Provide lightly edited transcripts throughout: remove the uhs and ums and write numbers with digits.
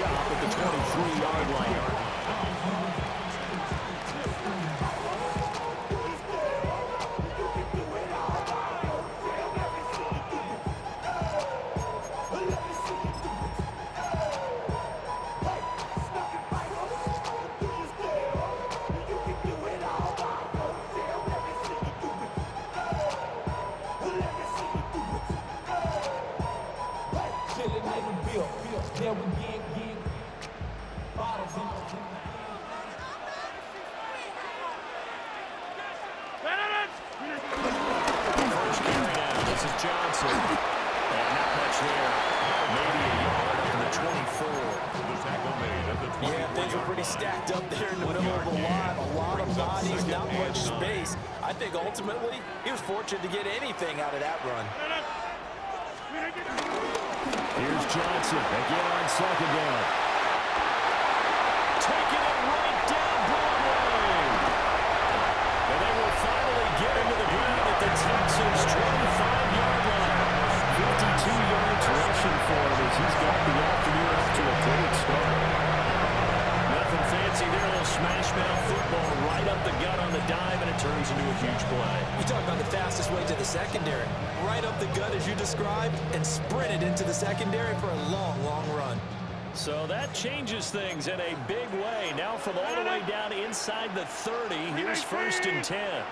shop at the 23-yard line. Stacked up there in the middle of the line, a lot of bodies, not much space. I think ultimately he was fortunate to get anything out of that run. Here's Johnson again on second down. Taking it right down Broadway. And they will finally get into the ground at the Texans' 25-yard line. 52 yards rushing for him as he's got the afternoon off to a great start. Nothing fancy there, a little smash-mouth football right up the gut on the dive, and it turns into a huge play. You talk about the fastest way to the secondary. Right up the gut as you described, and sprinted into the secondary for a long, long run. So that changes things in a big way. Now from all the way down inside the 30, here's 1st and 10.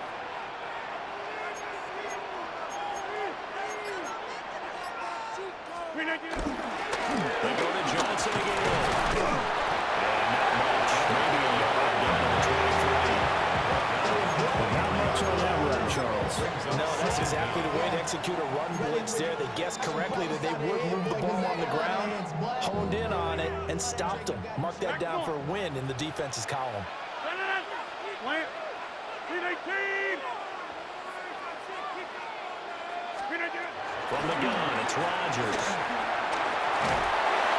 They go to Johnson again. No, that's exactly the way to execute a run blitz there. They guessed correctly that they would move the ball on the ground, honed in on it, and stopped them. Mark that down for a win in the defense's column. From the gun, it's Rodgers.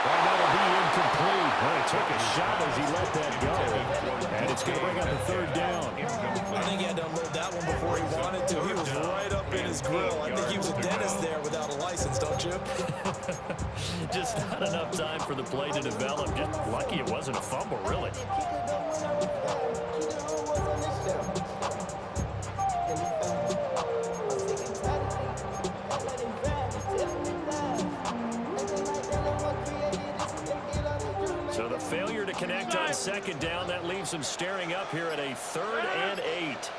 Well, that'll be incomplete. Well, he took a shot as he let that go. And it's going to bring up a 3rd down. I think he had to unload that one before he wanted to. He was right up in his grill. I think he was a dentist there without a license, don't you? Just not enough time for the play to develop. Just lucky it wasn't a fumble, really. So the failure to connect on 2nd down, that leaves them staring up here at a 3rd and 8.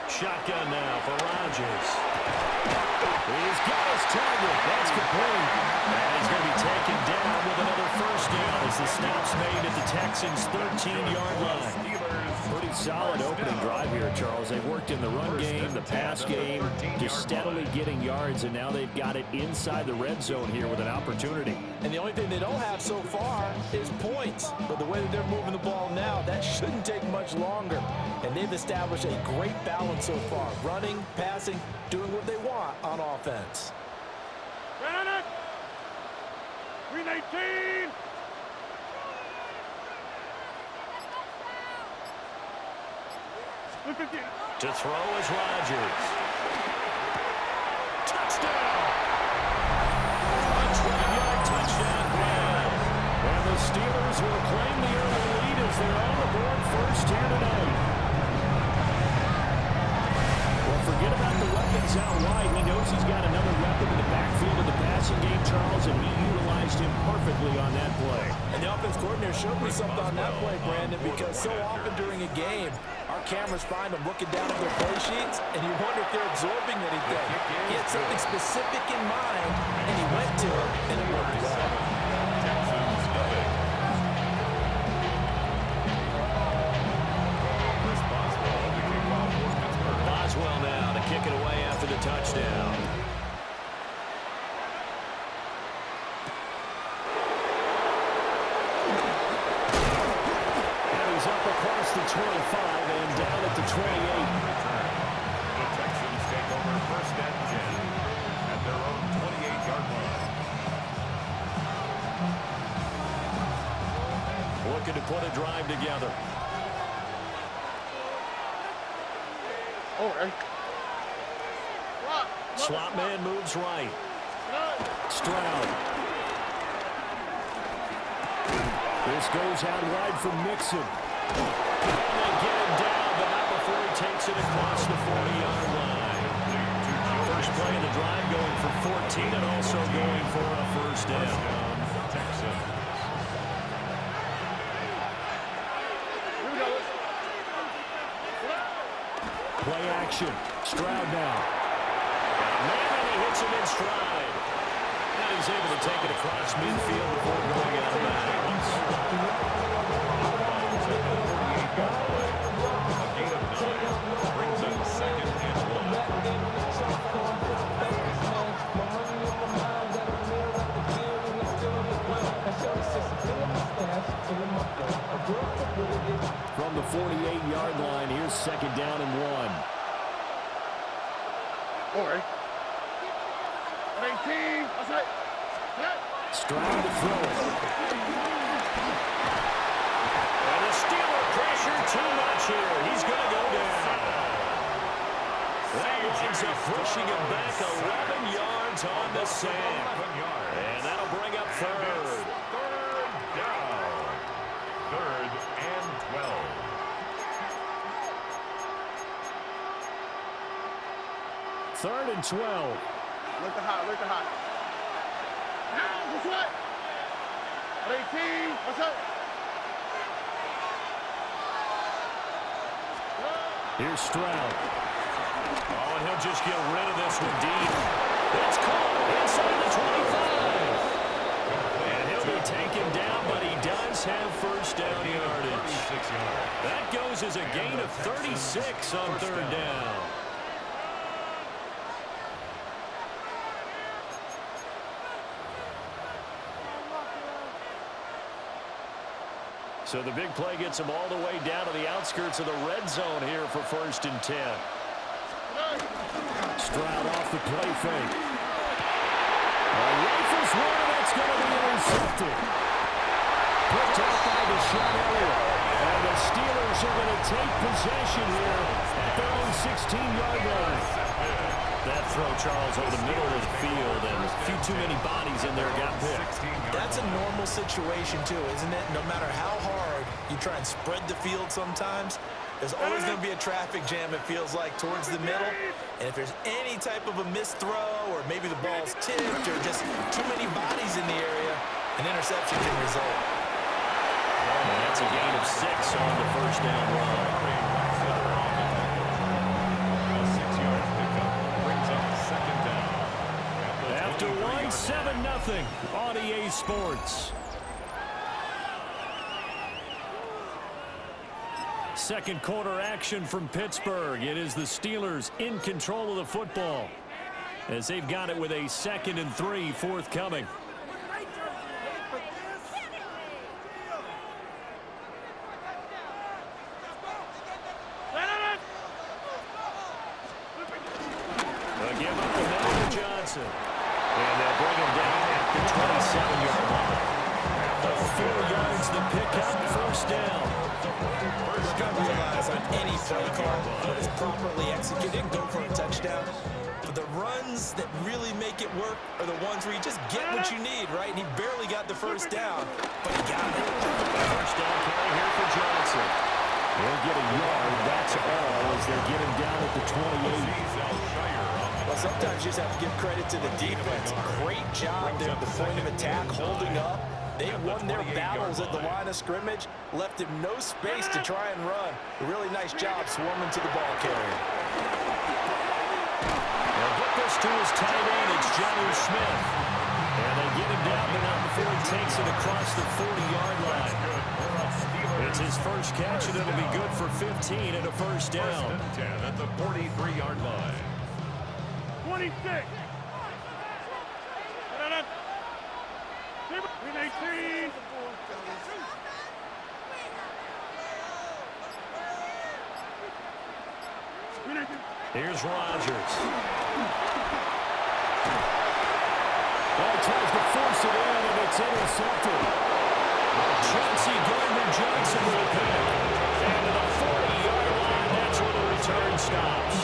Shotgun now for Rodgers. He's got his target. That's complete. And he's going to be taken down with another 1st down as the snap's made at the Texans' 13-yard line. Pretty solid opening drive here, Charles. They've worked in the run game, the pass game, just steadily getting yards, and now they've got it inside the red zone here with an opportunity. And the only thing they don't have so far is points. But the way that they're moving the ball now, that shouldn't take much longer. And they've established a great balance so far. Running, passing, doing what they want on offense. 319. To throw is Rodgers. Touchdown! A 20-yard touchdown grab. And the Steelers will claim the early lead as they're on the board first here tonight. Well, forget about the weapons out wide. He knows he's got another weapon in the backfield of the passing game, Charles, and he utilized him perfectly on that play. And the offense coordinator showed me something on that play, Brandon, because so often during a game, our cameras find them looking down at their play sheets, and you wonder if they're absorbing anything. He had something specific in mind, and he went to it, and it worked well. Boswell now to kick it away after the touchdown. Across the 25 and down at the 28. The Texans take over 1st and 10 at their own 28-yard line. Looking to put a drive together. Slot man moves right. Stroud. This goes out wide for Mixon. And they get him down, but not before he takes it across the 40-yard line. First play of the drive going for 14 and also going for a first down. Texans. Play action. Stroud now. Man, he hits him in stride. And he's able to take it across midfield before going out of bounds. A gain of 9 brings up 2nd and 1. From the 48-yard line, here's 2nd down and 1. Stroud to throw it. And the Steeler pressure too much here. He's going to go down. That winds up pushing him back 11 yards on the sack. And that'll bring up 3rd. 3rd down. 3rd and 12. Third and 12. Look the hot, look the hot. Now, what's what? 18, what's up? Here's Stroud. Oh, and he'll just get rid of this one deep. It's caught inside the 25. And he'll be taken down, but he does have first down yardage. That goes as a gain of 36 on 3rd down. So the big play gets him all the way down to the outskirts of the red zone here for 1st and 10. Stroud off the play fake. Rifles one, that's going to be intercepted. Picked off by Deshaun Elliott. And the Steelers are going to take possession here at their own 16-yard line. That throw, Charles, over the middle of the field, and a few too many bodies in there got picked. That's a normal situation, too, isn't it? No matter how hard you try and spread the field sometimes, there's always going to be a traffic jam, it feels like, towards the middle. And if there's any type of a missed throw, or maybe the ball's tipped, or just too many bodies in the area, an interception can result. And that's a gain of 6 on the first down run. After 7-0 on EA Sports. Second quarter action from Pittsburgh. It is the Steelers in control of the football as they've got it with a 2nd and 3 forthcoming. They'll give up the middle to Johnson. And they'll bring him down at the 27-yard line. 4 yards the pickup, first down. First got to realize on any play call, when it's properly executed, go for a touchdown. But the runs that really make it work are the ones where you just get what you need, right? And he barely got the first down, but he got it. First down play here for Johnson. He'll get a yard, that's all, as they get him down at the 28. Well, sometimes you just have to give credit to the defense. Great job there at the point of attack, holding up. They won their battles at the line of scrimmage, left him no space to try and run. A really nice job swarming to the ball carrier. They'll get this to his tight end. It's Jonnu Smith. And they get him down, but not before he takes it across the 40-yard line. It's his first catch, and it'll be good for 15 and a first down. First and 10 at the 43-yard line. 26. 18. Here's Rodgers. Well, he tries to force it in, and it's intercepted. Chauncey Gardner-Johnson will pick. And to the 40-yard line, that's where the return stops.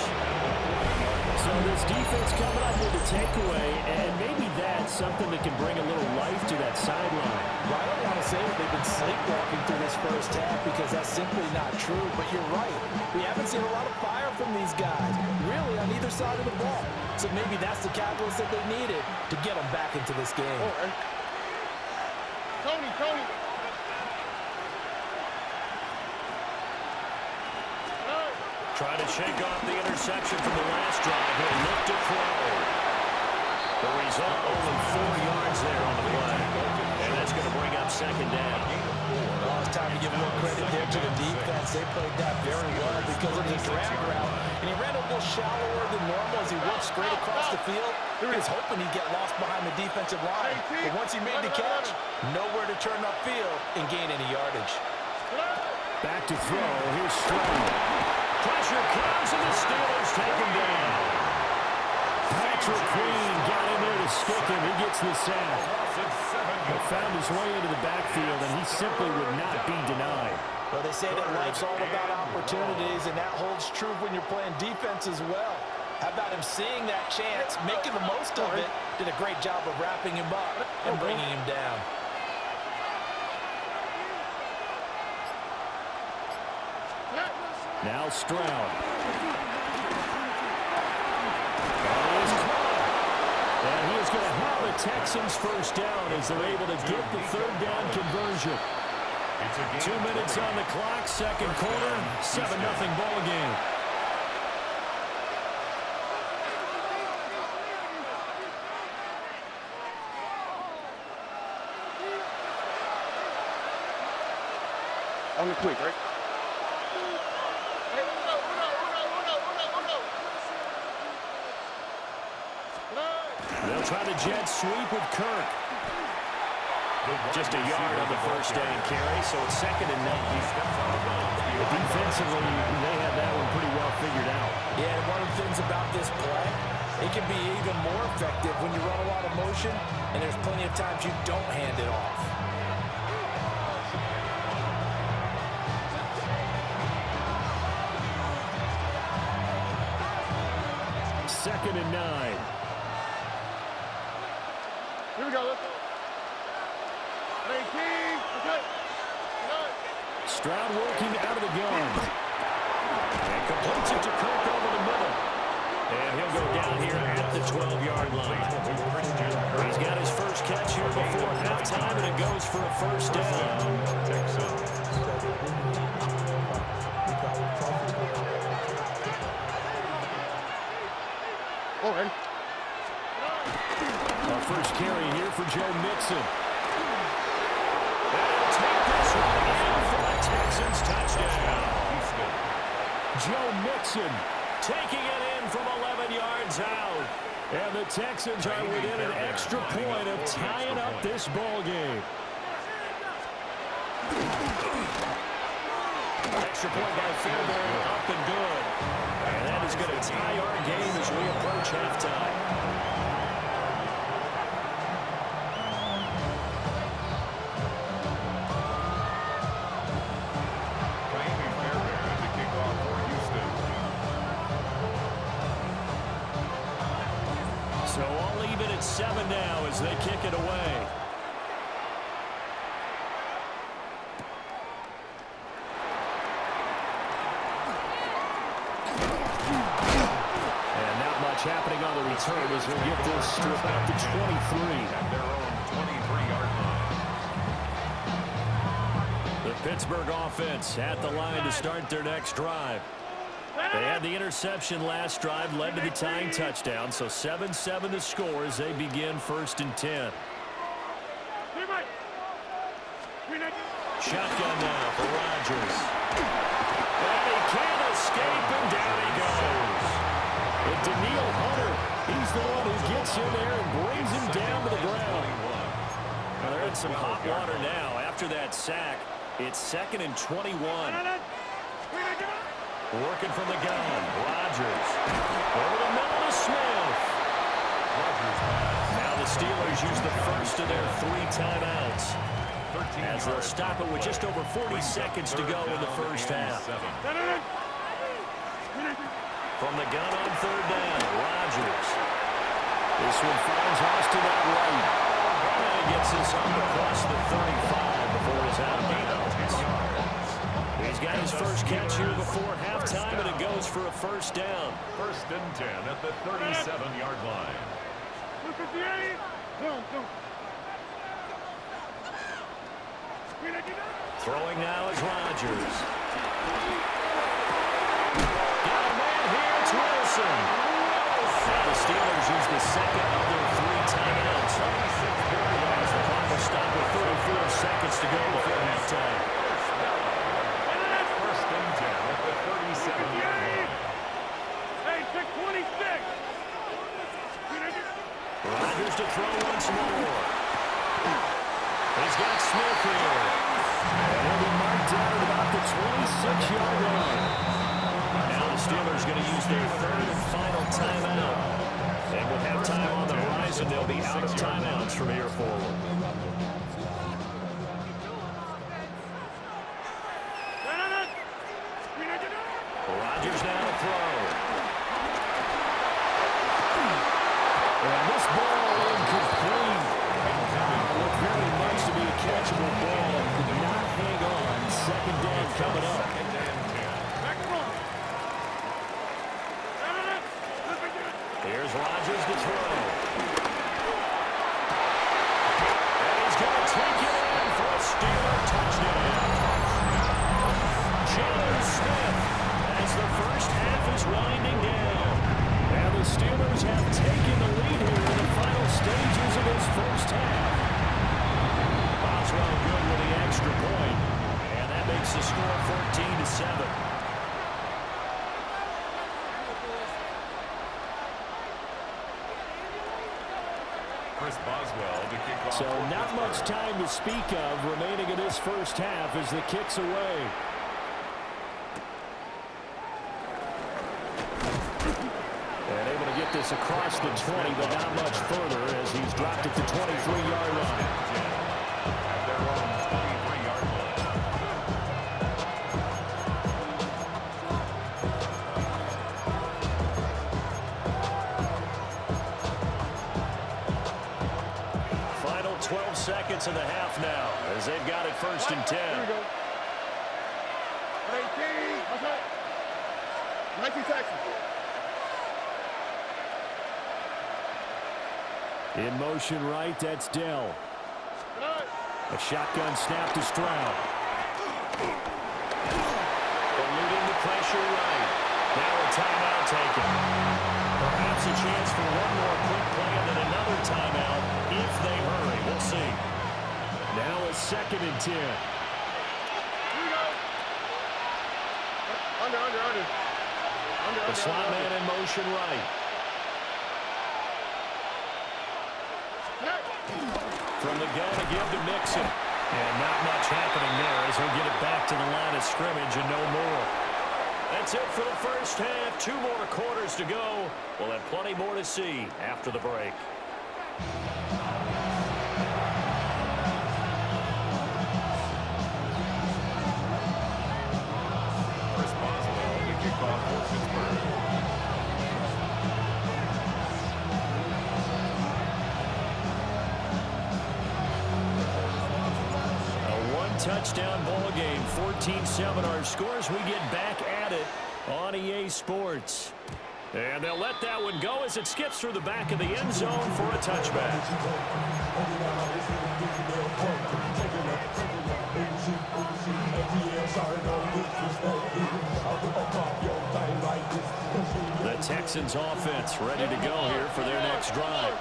So this defense coming up with a takeaway, and maybe something that can bring a little life to that sideline. Well, I don't want to say that they've been sleepwalking through this first half because that's simply not true, but you're right. We haven't seen a lot of fire from these guys, really, on either side of the ball. So maybe that's the catalyst that they needed to get them back into this game. Oh, Tony. Trying to shake off the interception from the last drive. He'll look to throw. The result, only 4 yards there on the play. And that's going to bring up second down. Well, it's time to give more credit there to the defense. They played that very well because it was a drag route. And he ran a little shallower than normal as he worked straight across the field. He was hoping he'd get lost behind the defensive line. But once he made the catch, nowhere to turn upfield and gain any yardage. Back to throw. Here's Stroud. Pressure comes, and the Steelers take him down. Patrick Queen got in there to stick him. He gets the sack. He found his way into the backfield, and he simply would not be denied. Well, they say that life's all about opportunities, and that holds true when you're playing defense as well. How about him seeing that chance, making the most of it, did a great job of wrapping him up and bringing him down. Now Stroud. And he is going to have the Texans first down as they're able to get the third down conversion. 2 minutes on the clock, second quarter, 7-0 ball game. On the quick, right? They'll try the jet sweep with Kirk. Just a yard on the first down carry, so it's 2nd and 9. Defensively, they have that one pretty well figured out. Yeah, and one of the things about this play, it can be even more effective when you run a lot of motion, and there's plenty of times you don't hand it off. Second and 9. Here we go. Let's go. Okay. Stroud working out of the gun. And completes it to Kirk over the middle. And he'll go down here at the 12-yard line. He's got his first catch here before halftime, and it goes for a first down. All right. Our first carry here for Joe Mixon. They'll take this one in for the Texans touchdown. Joe Mixon taking it in from 11 yards out. And the Texans are within an extra point of tying up this ball game. Extra point by Fairbairn, up and good. And that is going to tie our game as we approach halftime. So all even at 7 now as they kick it away. And not much happening on the return as we'll get this to about the 23. At their own 23-yard line. The Pittsburgh offense at the line to start their next drive. They had the interception last drive, led to the tying touchdown, so 7-7 the score as they begin 1st and 10. Shotgun now for Rodgers. And he can't escape, and down he goes. And Daniil Hunter, he's the one who gets in there and brings him down to the ground. Well, they're in some hot water now. After that sack, it's 2nd and 21. Working from the gun, Rodgers. Over the middle to Smith. Now the Steelers use the first of their 3 timeouts. As they'll stop it with just over 40 seconds to go in the first half. From the gun on 3rd down, Rodgers. This one finds Austin at right. And he gets this up across the 35 before he's out of bounds. He's got his first catch here before halftime, and it goes for a first down. 1st and 10 at the 37-yard line. Throwing now is Rodgers. Got a man here, it's Wilson. Now the Steelers use the second of their 3 timeouts. As the clock will stop with 34 seconds to go before halftime. 1st and 10 at the 37-yard line. Hey, pick 26. Rodgers to throw once more. He's got Smith here. And he'll be marked down at about the 26-yard line. Now the Steelers going to use their 3rd and final timeout. And with halftime on the horizon, they'll be out of timeouts from here forward. Rodgers now to throw. And this ball incomplete. Looked very much to be a catchable ball. Could not hang on. 2nd down coming up. Here's Rodgers to throw. And he's going to take it in for a Steeler touchdown. James Smith as the first half is winding down. And the Steelers have taken the lead here in the final stages of this first half. Boswell good with the extra point. And that makes the score 14-7. Chris Boswell to kick off. So not much time to speak of remaining in this first half as the kick's away. And able to get this across the 20, but not much further as he's dropped it to 23-yard line. At their own 23-yard line. Final 12 seconds of the half now as they've got it 1st and 10. Here we go. 18. What's that? 19 Texas. In motion right, that's Dell. A shotgun snap to Stroud. Eluding the pressure right. Now a timeout taken. Perhaps a chance for one more quick play and then another timeout if they hurry. We'll see. Now a 2nd and 10. Here we go. Under. The slot man in motion right. From the gun to give to Mixon. And not much happening there as he'll get it back to the line of scrimmage and no more. That's it for the first half. 2 more quarters to go. We'll have plenty more to see after the break. Chris Boswell to kick off for Pittsburgh. Touchdown ball game, 14-7 our scores. We get back at it on EA Sports. And they'll let that one go as it skips through the back of the end zone for a touchback. The Texans offense ready to go here for their next drive.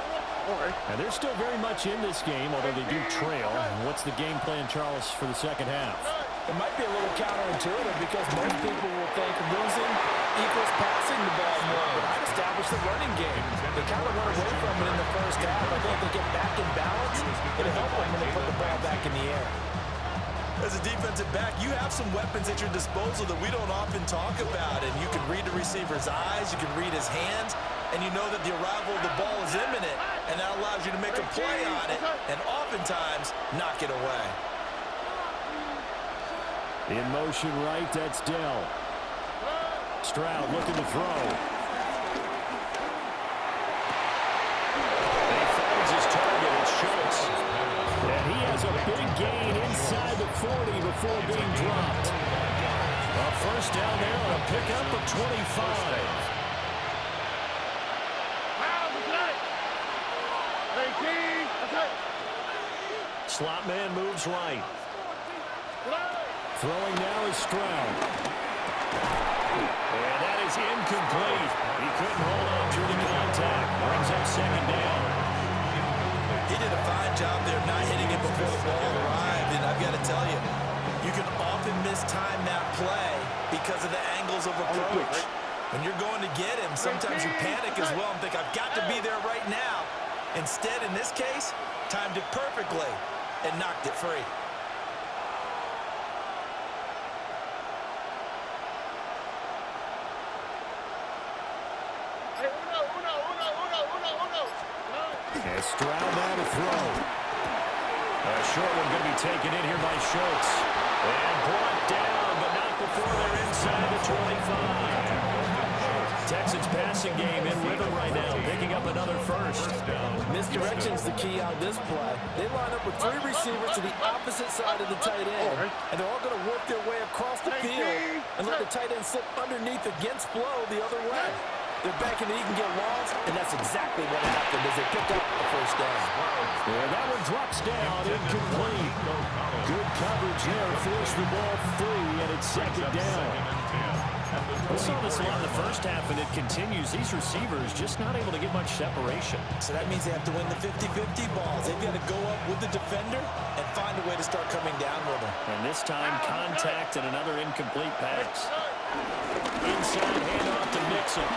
And they're still very much in this game, although they do trail. What's the game plan, Charles, for the second half? It might be a little counterintuitive because most people will think losing equals passing the ball more, but I've established the running game. They kind of went away from it in the first half. I think they get back in balance. It'll help them when they put the ball back in the air. As a defensive back, you have some weapons at your disposal that we don't often talk about, and you can read the receiver's eyes, you can read his hands, and you know that the arrival of the ball is imminent, and that allows you to make a play on it, and oftentimes knock it away. In motion right, that's Dell. Stroud looking to throw. 40 before being dropped. A first down there on a pickup of 25. Slot man moves right. Throwing now is Stroud. And that is incomplete. He couldn't hold on through the contact. Brings up second down. He did a fine job there not hitting it before the ball arrived. And I've got to tell you, you can often mistime that play because of the angles of approach. When you're going to get him, sometimes you panic as well and think, I've got to be there right now. Instead, in this case, timed it perfectly and knocked it free. And Stroud now to throw. A short one going to be taken in here by Schultz. And brought down, but not before they're inside the 25. Texans passing game in rhythm right now, picking up another first. Misdirection's the key on this play. They line up with 3 receivers to the opposite side of the tight end, and they're all going to work their way across the field and let the tight end slip underneath against flow the other way. They're banking that he can get lost, and that's exactly what happened as they picked up the first down. Yeah, that one drops down, incomplete. Good coverage there, forced the ball free, and it's second down. We saw this a lot in the first half, and it continues. These receivers just not able to get much separation. So that means they have to win the 50-50 balls. They've got to go up with the defender and find a way to start coming down with him. And this time, contact and another incomplete pass. Inside handoff to Mixon.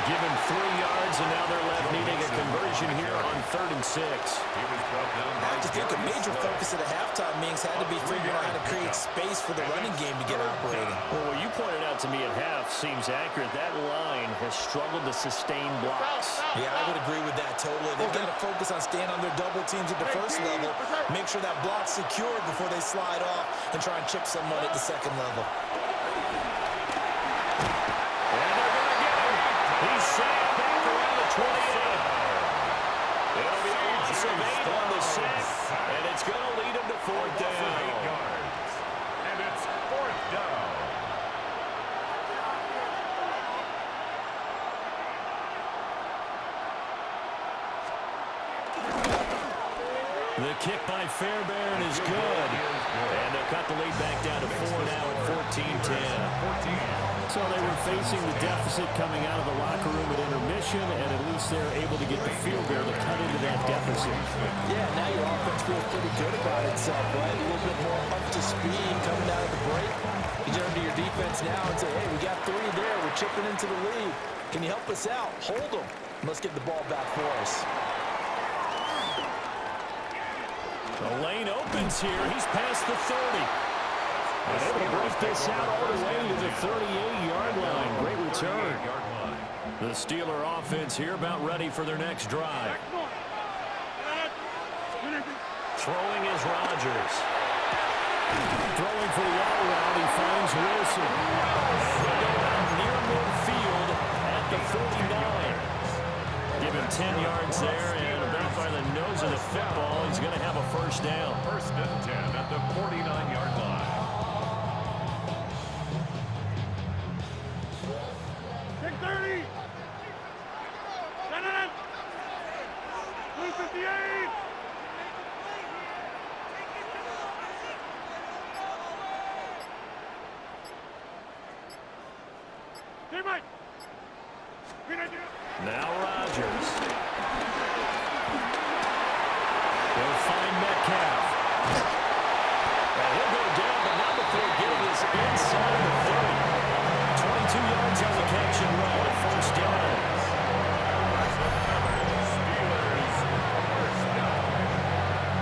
Given 3 yards, and now they're left needing a conversion here on 3rd and 6. I have to think a major focus at the halftime means had to be figuring out how to create space for the running game to get operating. Well, what you pointed out to me at half seems accurate. That line has struggled to sustain blocks. Yeah, I would agree with that totally. They've got to focus on staying on their double teams at the first level, make sure that block's secured before they slide off and try and chip someone at the second level. He's sacked back around the 28. It'll be a loss of 8 on the sack, and it's going to lead him to 4th down. And it's 4th down. The kick by Fairbairn is good. And they'll cut the lead back down to 4 now at 14-10. So they were facing the deficit coming out of the locker room at intermission, and at least they're able to get the field goal to cut into that deficit. Yeah, now your offense feels pretty good about itself, right? A little bit more up to speed coming out of the break. You turn to your defense now and say, hey, we got 3 there. We're chipping into the lead. Can you help us out? Hold them. Let's get the ball back for us. The lane opens here. He's past the 30. And able to break this out all the way to the 38-yard line. Great return. The Steeler offense here about ready for their next drive. Throwing is Rodgers. Throwing for the out route. He finds Wilson. And he'll go out near midfield at the 49. Give him 10 yards there, and about by the nose of the football, he's going to have a first down. 1st and 10 at the 49-yard line. Take 30. 258. Teammate. Now Rodgers. They'll find Metcalf. And he'll go down, but not before getting his inside the 30. 22 yards on the catch and run. First down. Steelers, first down.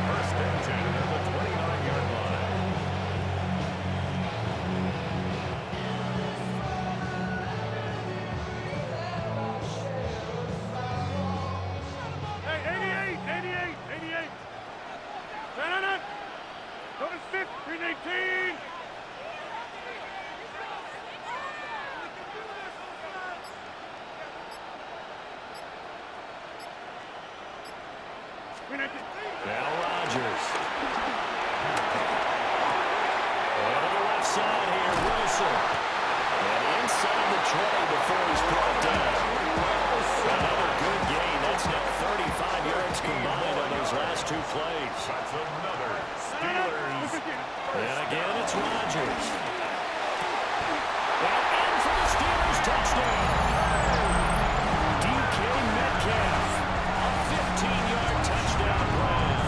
1st and 10 at the 29-yard line. Hey, 88. Turn Notice 5th, 318. Now Rodgers. reversal. And inside the 20 before he's brought down. Another good gain. That's now 35 yards combined on those last two plays. That's another Steelers. And again, it's Rodgers. And in for the Steelers touchdown. DK Metcalf. A 15-yard touchdown grab.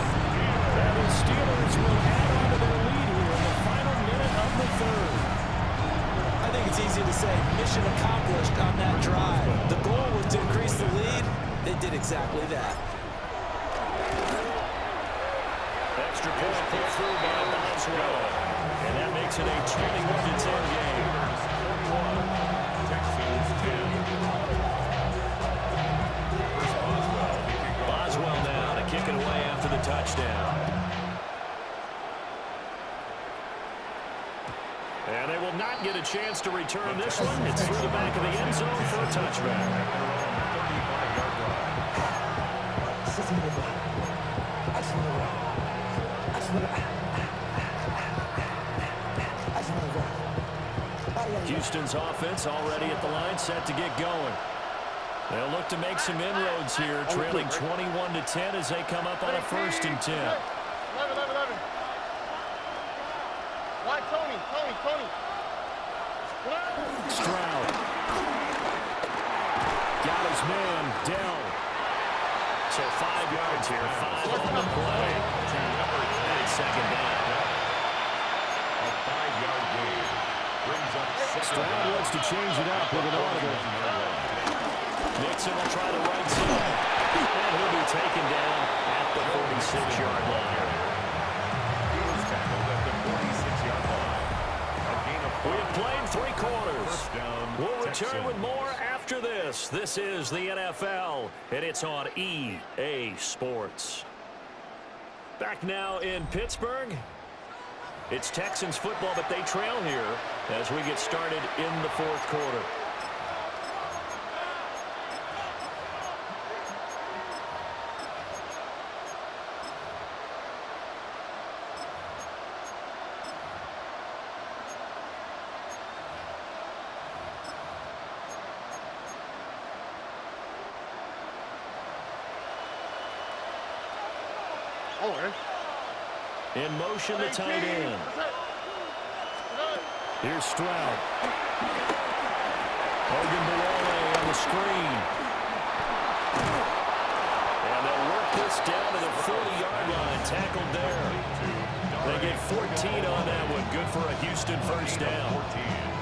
And the Steelers will add on to their lead here in the final minute of the third. I think it's easy to say mission accomplished on that drive. The goal was to increase the lead. They did exactly that. Extra point put through by Boswell. And that makes it a 21-10 game. Texans 10. Boswell now to kick it away after the touchdown. And they will not get a chance to return this one. It's through the back of the end zone for a touchback. Houston's offense already at the line, set to get going. They'll look to make some inroads here, trailing 21-10 as they come up on a 1st and 10. 11. Why Tony? Stroud. Got his man, Dell. So 5 yards here, 5 on the play. And second down. A 5-yard gain. Brings up Stroud wants to change it up with an audible. Nixon will try the right side. And he'll be taken down at the 46-yard line. He was tackled at the 46-yard line. A gain of 4. We have played 3 quarters. First down, We'll return Texans. with more after this. This is the NFL, and it's on EA Sports. Back now in Pittsburgh. It's Texans football, but they trail here as we get started in the 4th quarter. In motion, the tight end. Here's Stroud. Ogunbowale on the screen. And they'll work this down to the 40-yard line. Tackled there. They get 14 on that one. Good for a Houston first down.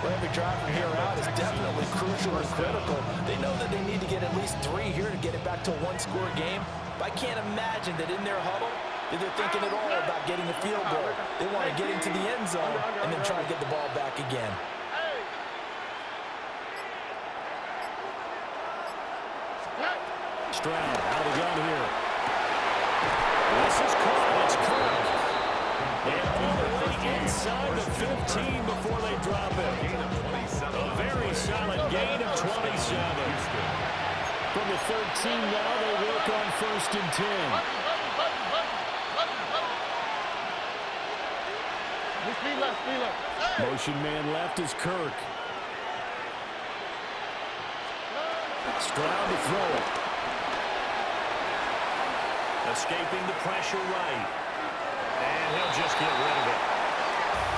Well, every drive from here out is definitely crucial and critical. They know that they need to get at least 3 here to get it back to a one-score game. But I can't imagine that in their huddle, that they're thinking at all about getting a field goal. They want to get into the end zone and then try to get the ball back again. Stroud out of the gun here. This is caught. It's Kirk. And all the way inside the 15 before they drop it. A very solid gain of 27. From the 13 now, they work on 1st and 10. Motion man left is Kirk. Stroud to throw it. Escaping the pressure right. And he'll just get rid of it.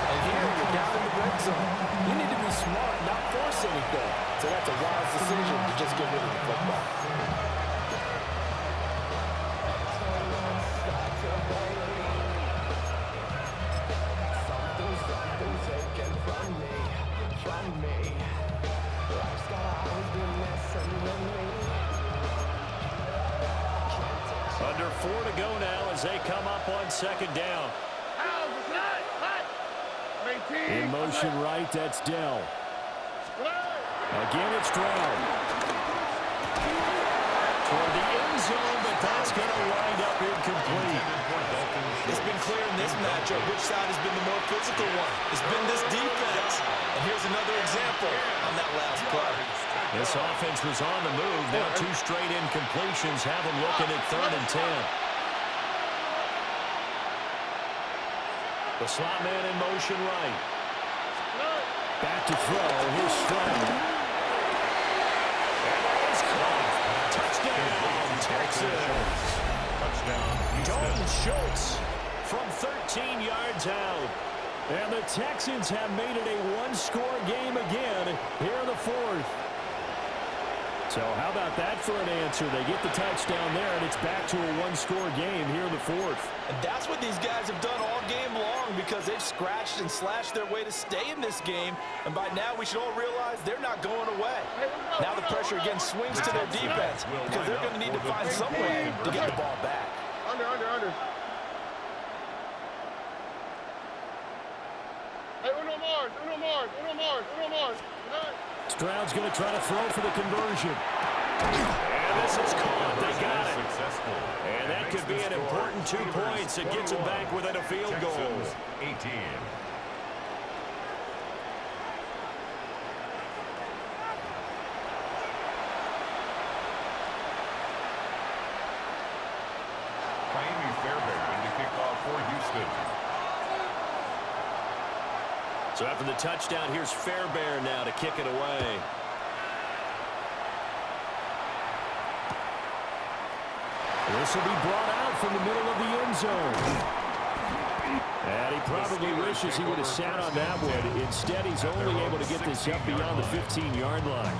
And here, you're down in the red zone. You need to be smart, not force anything. So that's a wise decision to just get rid of the football. Under 4 to go now as they come up on 2nd down. In motion right, that's Dell. Again, it's Stroud. Toward the end zone, but that's going to wind up incomplete. It's been clear in this matchup which side has been the more physical one. It's been this defense. And here's another example on that last play. This offense was on the move. Now 2 straight incompletions have them looking at 3rd and 10. The slot man in motion right. Back back to throw. Here's Stroud. And it's caught. Touchdown, Texans. Touchdown, Dalton Schultz from 13 yards out. And the Texans have made it a one-score game again here in the fourth. So how about that for an answer? They get the touchdown there, and it's back to a one-score game here in the fourth. And that's what these guys have done all game long because they've scratched and slashed their way to stay in this game. And by now, we should all realize they're not going away. Now the pressure again swings to their defense because they're going to need to find some way to get the ball back. Under. Hey, uno Mars. Stroud's going to try to throw for the conversion. And this is caught. They got it. Successful. And that could be an important 2 points. It gets them back within a field goal. Texans, 18. Fairbairn to kick off for Houston. So after the touchdown, here's Fairbairn now to kick it away. This will be brought out from the middle of the end zone. And he probably wishes he would have sat on that one. Instead, he's only able to get this up beyond the 15-yard line.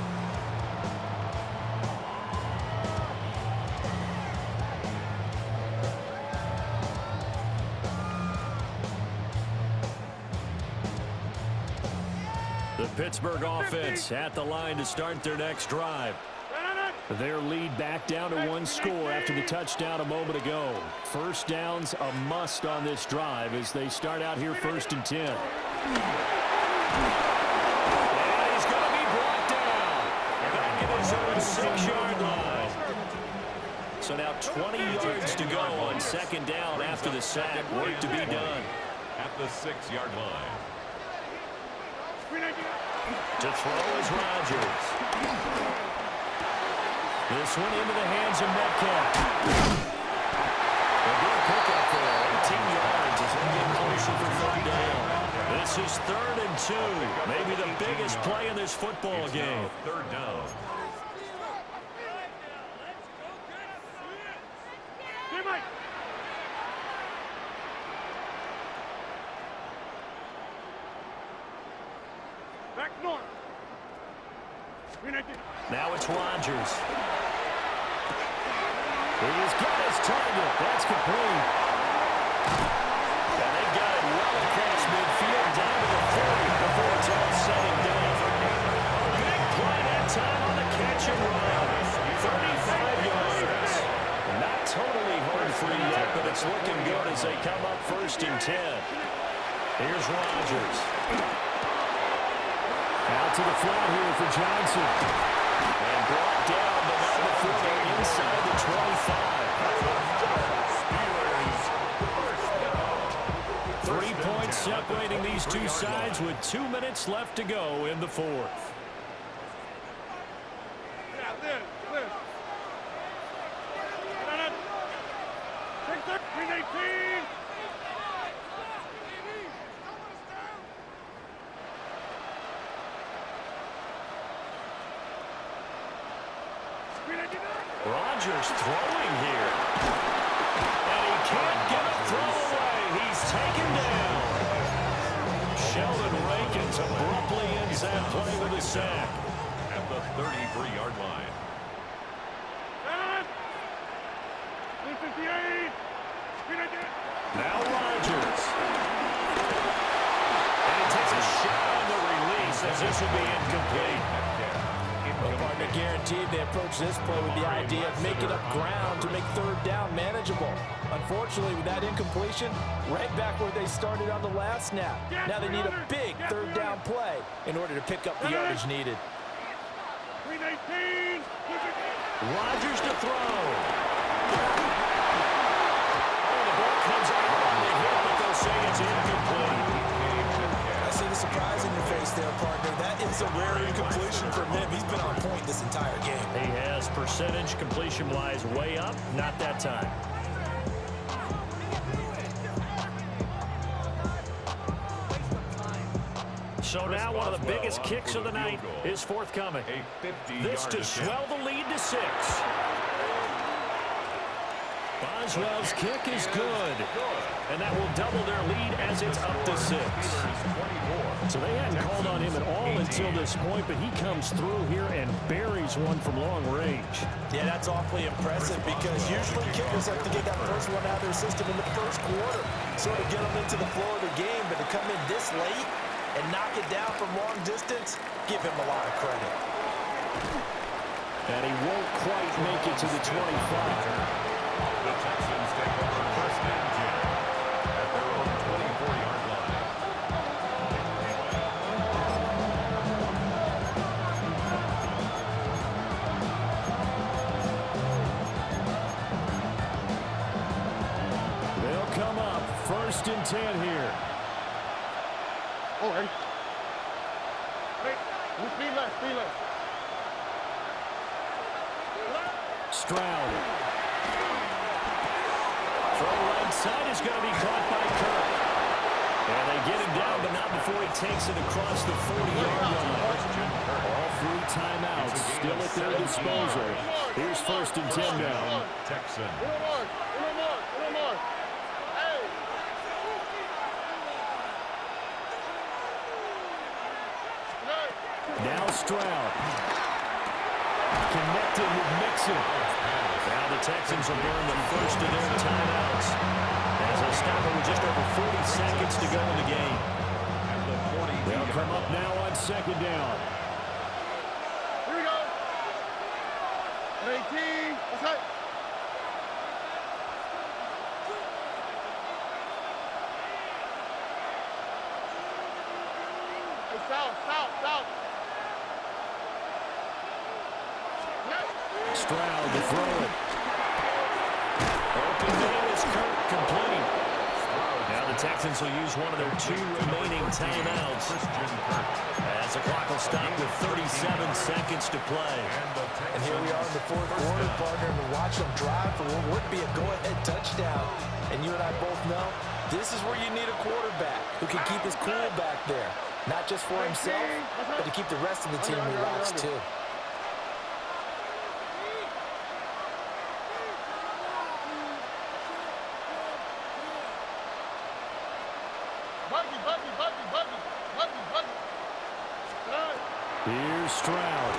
The Pittsburgh offense at the line to start their next drive. Their lead back down to one score after the touchdown a moment ago. First down's a must on this drive as they start out here 1st and 10. And he's going to be brought down. Back at his own 6-yard line. So now 20 yards to go on 2nd down after the sack. Work to be done. At the 6-yard line. To throw is Rodgers. This one into the hands of Metcalf. A good pickup there, 18 yards as they get closer for 3rd down. This is 3rd and 2. Maybe the biggest play in this football game. 3rd down. Back north. Now it's Rodgers. He's got his target. That's complete. And they've got it well across midfield down to the 40 before it's all said and done. A big play that time on the catch and run. 35 yards. Not totally home free yet, but it's looking good as they come up 1st and 10. Here's Rodgers. Out to the flat here for Johnson. And brought down below the 40 inside the 25. 3 points separating these two sides with 2 minutes left to go in the fourth. Rodgers throwing here. And he can't get a throw away. He's taken down. Sheldon Rankins abruptly ends that play with a sack. At the 33-yard line. Now Rodgers. And he takes a shot on the release as this will be incomplete. Well, partner, guaranteed they approach this play with the idea of making up ground to make 3rd down manageable. Unfortunately, with that incompletion, right back where they started on the last snap. Now they need a big 3rd down play in order to pick up the yardage needed. Rodgers to throw. Oh, the ball comes out on the hit, but they'll say it's incomplete. I see the surprise in your face there, partner. That is a rare incompletion from him. He's been on point this entire game. He has percentage completion-wise way up, not that time. So now one of the biggest kicks of the night is forthcoming. This to swell the lead to 6. Boswell's kick is good. And that will double their lead as it's up to 6. So they hadn't called on him at all until this point, but he comes through here and buries one from long range. Yeah, that's awfully impressive because usually kickers like to get that first one out of their system in the first quarter, sort of get them into the flow of the game, but to come in this late and knock it down from long distance, give him a lot of credit. And he won't quite make it to the 25. The Texans take over first and 10 at their own 24-yard line. They'll come up first and 10 here. All right. Speed left, speed left. Stroud. Throw right side is going to be caught by Kirk. And they get him down, but not before he takes it across the 40-yard line. All 3 timeouts still at their disposal. Here's first and 10 down. Texan. Hey. Now Stroud. Connected with Mixon. Now the Texans will burn the first of their timeouts. As they stop it with just over 40 seconds to go in the game. They'll come up now on second down. Here we go. 18. Let's hit. Hey, south. Stroud to throw it. Open man is Kirk, complete. Now the Texans will use one of their 2 remaining timeouts. As the clock will stop with 37 seconds to play. And here we are in the fourth quarter, partner, and to watch them drive for what would be a go-ahead touchdown. And you and I both know this is where you need a quarterback who can keep his cool back there. Not just for himself, but to keep the rest of the team relaxed, too. Here's Stroud.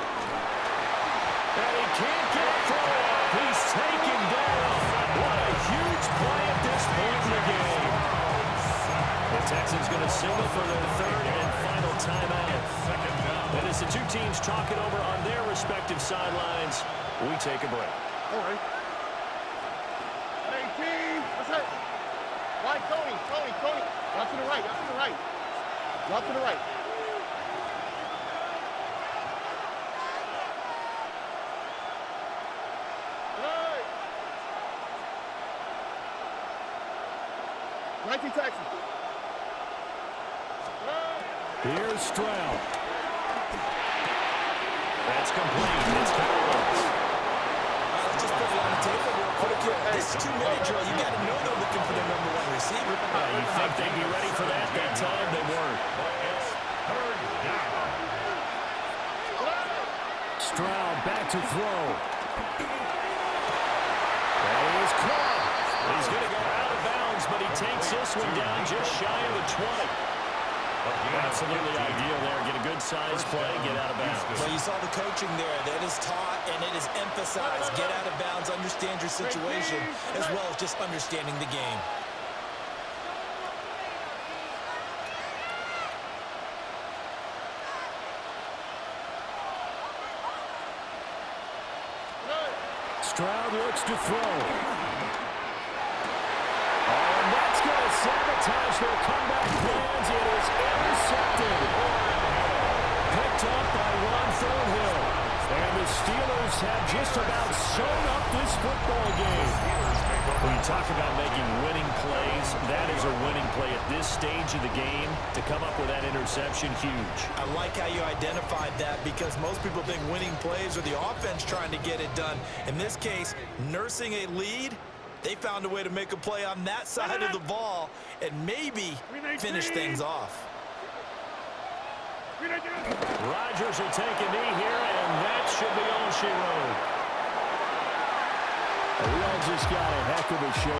And he can't get a throw off. He's taken down. What a huge play at this point in the game. The Texans going to signal for their 3rd and final timeout. And as the 2 teams talk it over on their respective sidelines, we take a break. All right. 18. Let's hit. Right, Tony. Out to the right. Out to the right. Texans. Here's Stroud. That's complete. It's Collins. Let's just put it on the table real quick here. This is 2-minute drill. You got to know they're looking for their number 1 receiver. You think they'd be ready for that? That time they weren't. Stroud back to throw. That is caught. He's going to go out of bounds, but he takes this one down just shy of the 20. Absolutely ideal there. Get a good size play, get out of bounds. Well, you saw the coaching there. That is taught and it is emphasized. Get out of bounds, understand your situation, as well as just understanding the game. Stroud looks to throw. And that's going to sabotage their comeback plans. It is intercepted. Picked up by Ron Thornhill. And the Steelers have just about sewn up this football game. When you talk about making winning plays, that is a winning play at this stage of the game. To come up with that interception, huge. I like how you identified that because most people think winning plays are the offense trying to get it done. In this case, nursing a lead, they found a way to make a play on that side of the ball and maybe finish things off. Rodgers will take a knee here, and that should be all she wrote. We all just got a heck of a show.